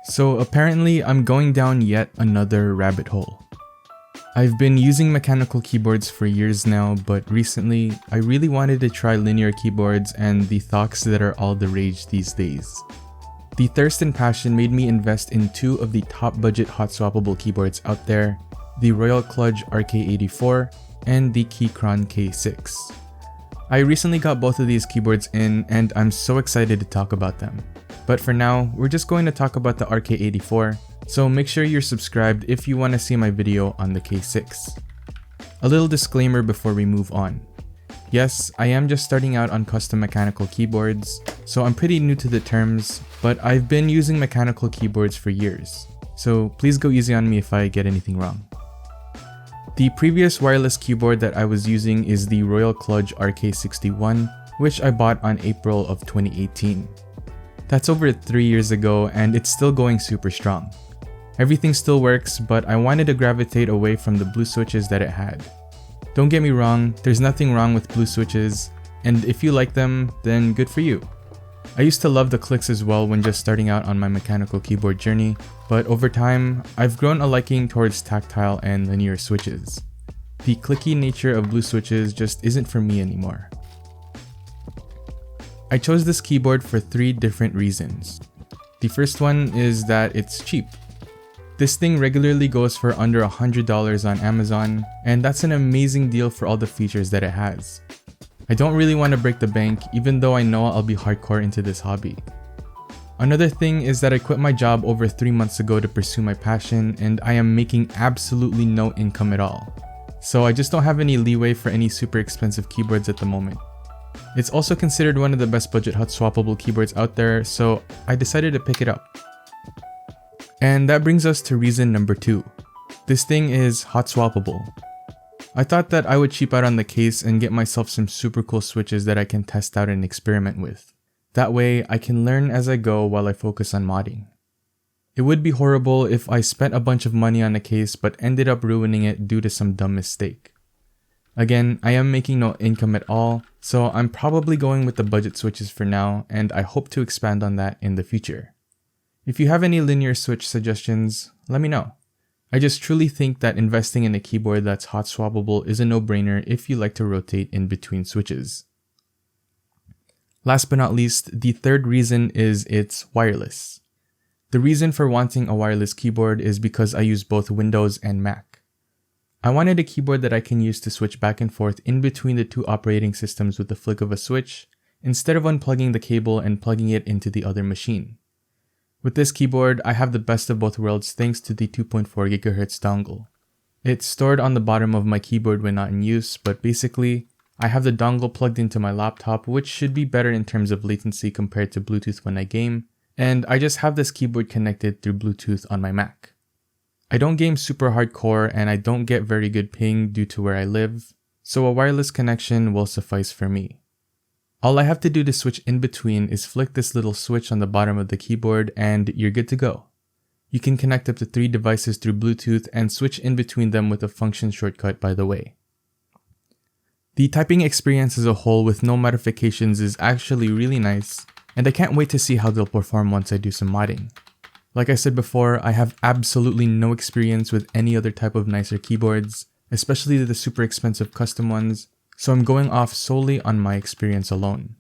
So apparently I'm going down yet another rabbit hole. I've been using mechanical keyboards for years now, but recently I really wanted to try linear keyboards and the thocks that are all the rage these days. The thirst and passion made me invest in two of the top budget hot-swappable keyboards out there, the Royal Kludge RK84 and the Keychron K6. I recently got both of these keyboards in and I'm so excited to talk about them. But for now, we're just going to talk about the RK84, so make sure you're subscribed if you want to see my video on the K6. A little disclaimer before we move on. Yes, I am just starting out on custom mechanical keyboards, so I'm pretty new to the terms, but I've been using mechanical keyboards for years, so please go easy on me if I get anything wrong. The previous wireless keyboard that I was using is the Royal Kludge RK81, which I bought on April of 2018. That's over 3 years ago and it's still going super strong. Everything still works, but I wanted to gravitate away from the blue switches that it had. Don't get me wrong, there's nothing wrong with blue switches, and if you like them, then good for you. I used to love the clicks as well when just starting out on my mechanical keyboard journey, but over time, I've grown a liking towards tactile and linear switches. The clicky nature of blue switches just isn't for me anymore. I chose this keyboard for 3 different reasons. The first one is that it's cheap. This thing regularly goes for under $100 on Amazon, and that's an amazing deal for all the features that it has. I don't really want to break the bank, even though I know I'll be hardcore into this hobby. Another thing is that I quit my job over 3 months ago to pursue my passion, and I am making absolutely no income at all. So I just don't have any leeway for any super expensive keyboards at the moment. It's also considered one of the best budget hot-swappable keyboards out there, so I decided to pick it up. And that brings us to reason number 2. This thing is hot-swappable. I thought that I would cheap out on the case and get myself some super cool switches that I can test out and experiment with. That way, I can learn as I go while I focus on modding. It would be horrible if I spent a bunch of money on a case but ended up ruining it due to some dumb mistake. Again, I am making no income at all, so I'm probably going with the budget switches for now, and I hope to expand on that in the future. If you have any linear switch suggestions, let me know. I just truly think that investing in a keyboard that's hot swappable is a no-brainer if you like to rotate in between switches. Last but not least, the third reason is it's wireless. The reason for wanting a wireless keyboard is because I use both Windows and Mac. I wanted a keyboard that I can use to switch back and forth in between the 2 operating systems with the flick of a switch, instead of unplugging the cable and plugging it into the other machine. With this keyboard, I have the best of both worlds thanks to the 2.4 GHz dongle. It's stored on the bottom of my keyboard when not in use, but basically, I have the dongle plugged into my laptop, which should be better in terms of latency compared to Bluetooth when I game, and I just have this keyboard connected through Bluetooth on my Mac. I don't game super hardcore and I don't get very good ping due to where I live, so a wireless connection will suffice for me. All I have to do to switch in between is flick this little switch on the bottom of the keyboard and you're good to go. You can connect up to 3 devices through Bluetooth and switch in between them with a function shortcut, by the way. The typing experience as a whole with no modifications is actually really nice, and I can't wait to see how they'll perform once I do some modding. Like I said before, I have absolutely no experience with any other type of nicer keyboards, especially the super expensive custom ones, so I'm going off solely on my experience alone.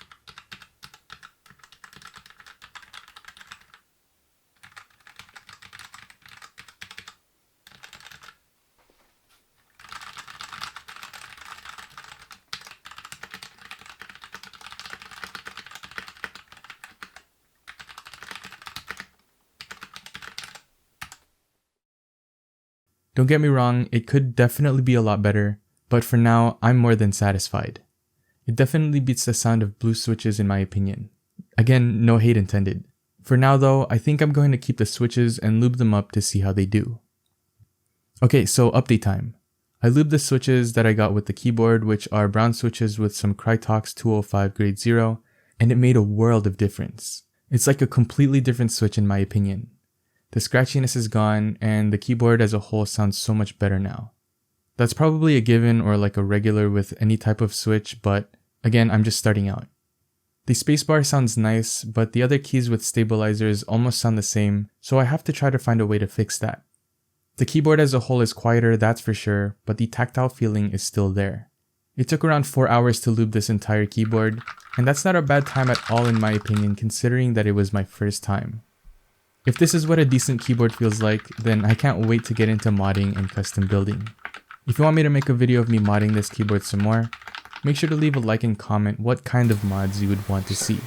Don't get me wrong, it could definitely be a lot better, but for now, I'm more than satisfied. It definitely beats the sound of blue switches in my opinion. Again, no hate intended. For now though, I think I'm going to keep the switches and lube them up to see how they do. Okay, so update time. I lubed the switches that I got with the keyboard, which are brown switches with some Krytox 205 grade 0, and it made a world of difference. It's like a completely different switch in my opinion. The scratchiness is gone, and the keyboard as a whole sounds so much better now. That's probably a given or like a regular with any type of switch, but again, I'm just starting out. The spacebar sounds nice, but the other keys with stabilizers almost sound the same, so I have to try to find a way to fix that. The keyboard as a whole is quieter, that's for sure, but the tactile feeling is still there. It took around 4 hours to lube this entire keyboard, and that's not a bad time at all in my opinion considering that it was my first time. If this is what a decent keyboard feels like, then I can't wait to get into modding and custom building. If you want me to make a video of me modding this keyboard some more, make sure to leave a like and comment what kind of mods you would want to see.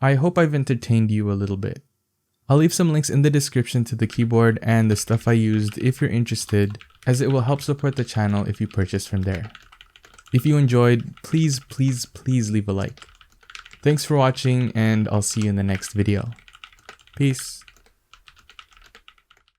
I hope I've entertained you a little bit. I'll leave some links in the description to the keyboard and the stuff I used if you're interested, as it will help support the channel if you purchase from there. If you enjoyed, please leave a like. Thanks for watching, and I'll see you in the next video. Peace.